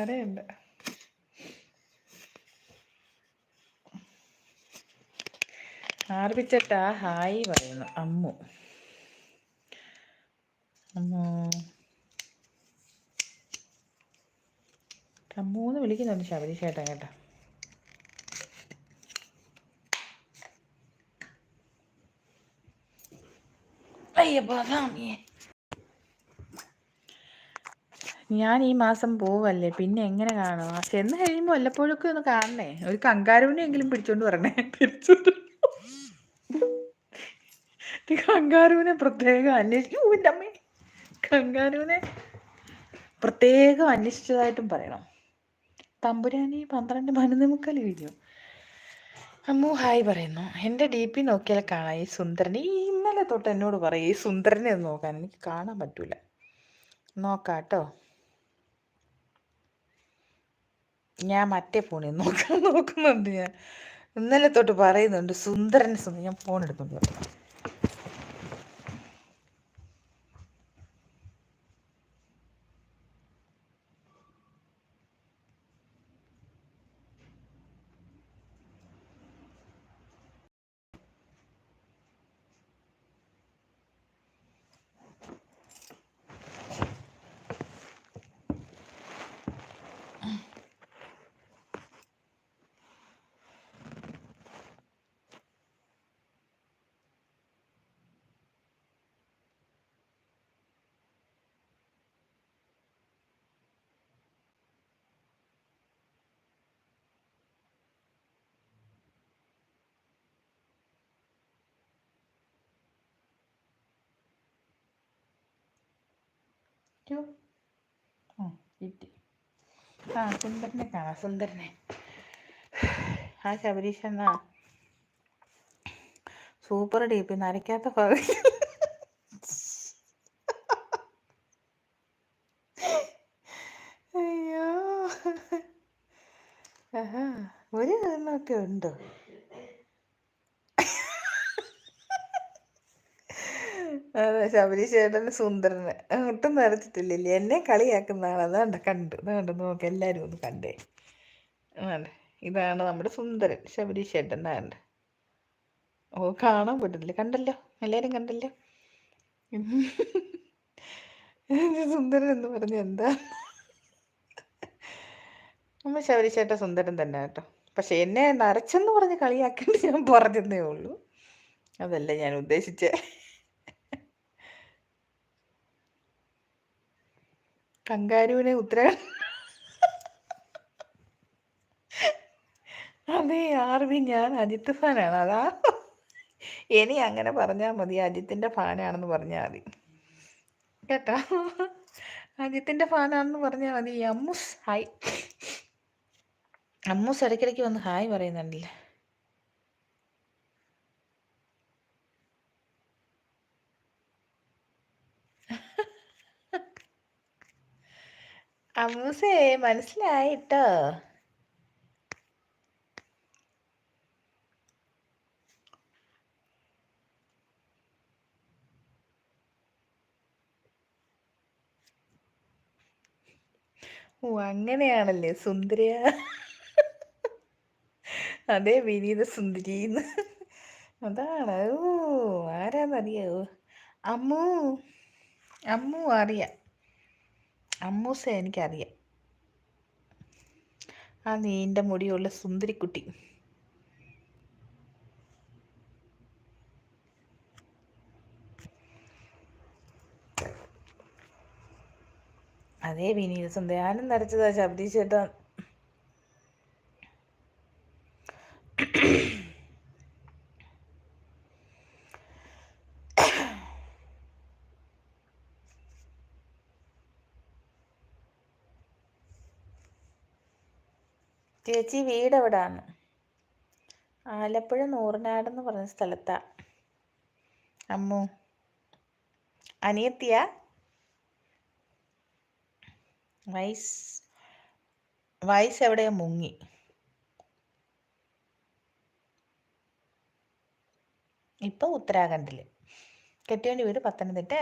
വരയുണ്ട്. ആർപിച്ചേട്ടാ hi പറയുന്നു. അമ്മു അമ്മൂന്ന് വിളിക്കുന്നുണ്ട് ശബരി ചേട്ടൻ കേട്ടോ. അയ്യപ്പോ സ്വാമിയെ, ഞാൻ ഈ മാസം പോവല്ലേ, പിന്നെ എങ്ങനെ കാണുക? ചെന്ന് കഴിയുമ്പോൾ വല്ലപ്പോഴൊക്കെ ഒന്ന് കാണണേ. ഒരു കങ്കാരുവിനെങ്കിലും പിടിച്ചോണ്ട് വരണേ. തിരിച്ചോണ്ട് കങ്കാരുവിനെ പ്രത്യേകം അന്വേഷിക്കും. അമ്മേ, കങ്കാരുവിനെ പ്രത്യേകം അന്വേഷിച്ചതായിട്ടും പറയണം. തമ്പുരാനി 12:11 കഴിഞ്ഞു. അമ്മു ഹായ് പറയുന്നു. എൻ്റെ DP നോക്കിയാൽ കാണാം ഈ സുന്ദരൻ. ഈ ഇന്നലെ തൊട്ട് എന്നോട് പറയും ഈ സുന്ദരനെ ഒന്ന് നോക്കാൻ. എനിക്ക് കാണാൻ പറ്റൂല. നോക്കാട്ടോ, ഞാൻ മറ്റേ ഫോണിൽ നോക്കുന്നുണ്ട്. ഞാൻ ഇന്നലെ തൊട്ട് പറയുന്നുണ്ട് സുന്ദരൻ. ഞാൻ ഫോൺ എടുത്തോണ്ട് വരാം. കിട്ടി. സുന്ദരനെ കാണാം. സുന്ദരനെ. ശബരീഷ് എന്നാ സൂപ്പർ DP. നരയ്ക്കാത്ത ഭാഗം. അയ്യോ, ഒരു കാരണമൊക്കെ ഉണ്ടോ? അതെ, ശബരീഷ് ചേട്ടന് സുന്ദരന് ഒട്ടും നിറച്ചിട്ടില്ലേ. എന്നെ കളിയാക്കുന്നതാണ്. അതാണ്ട് കണ്ടു നോക്ക്, എല്ലാരും ഒന്ന് കണ്ടേ. ഇതാണ് നമ്മുടെ സുന്ദരൻ ശബരീഷ് ചേട്ടൻ. താണ്ട്. ഓ, കാണാൻ പറ്റുന്നില്ല. കണ്ടല്ലോ, എല്ലാരും കണ്ടല്ലോ. സുന്ദരൻ എന്ന് പറഞ്ഞ എന്താ? നമ്മ ശബരീഷ് ചേട്ടൻ സുന്ദരൻ തന്നെ കേട്ടോ. പക്ഷെ എന്നെ നരച്ചെന്ന് പറഞ്ഞ് കളിയാക്കേണ്ടി ഞാൻ പറഞ്ഞതേ ഉള്ളൂ. അതല്ല ഞാൻ ഉദ്ദേശിച്ചേ. കങ്കാരുവിനെ ഉത്തരാഖണ്ഡ്. അതെ ആർവി, ഞാൻ അജിത്ത് ഫാനാണ്. അതാ, ഇനി അങ്ങനെ പറഞ്ഞാൽ മതി. അജിത്തിന്റെ ഫാനാണെന്ന് പറഞ്ഞാൽ മതി കേട്ടോ. അജിത്തിന്റെ ഫാനാണെന്ന് പറഞ്ഞാൽ മതി. അമ്മൂസ് ഹായ്. അമ്മൂസ് ഇടയ്ക്കിടയ്ക്ക് വന്ന് ഹായ് പറയുന്നുണ്ടല്ലേ. അമ്മൂസേ മനസ്സിലായിട്ടോ. ഓ, അങ്ങനെയാണല്ലേ സുന്ദരിയ. അതെ, വിനീത സുന്ദരിന്ന്. അതാണ്. ഓ, ആരാന്നറിയോ? അമ്മു. അമ്മു അറിയാം. അമ്മൂസ എനിക്കറിയാം. ആ നീണ്ട മുടിയുള്ള സുന്ദരിക്കുട്ടി. അതേ വിനീത സുന്ദരി. ഞാനും നരച്ചതാ ശബരീഷ് ചേട്ടാ. ചേച്ചി വീട് എവിടാണ്? ആലപ്പുഴ നൂറിനാടെന്ന് പറഞ്ഞ സ്ഥലത്താ. അമ്മു അനിയത്തിയ? വയസ്സ് എവിടെയോ മുങ്ങി. ഇപ്പൊ ഉത്തരാഖണ്ഡില്. കെട്ടിയോണ്ട് വീട് പത്തനംതിട്ട.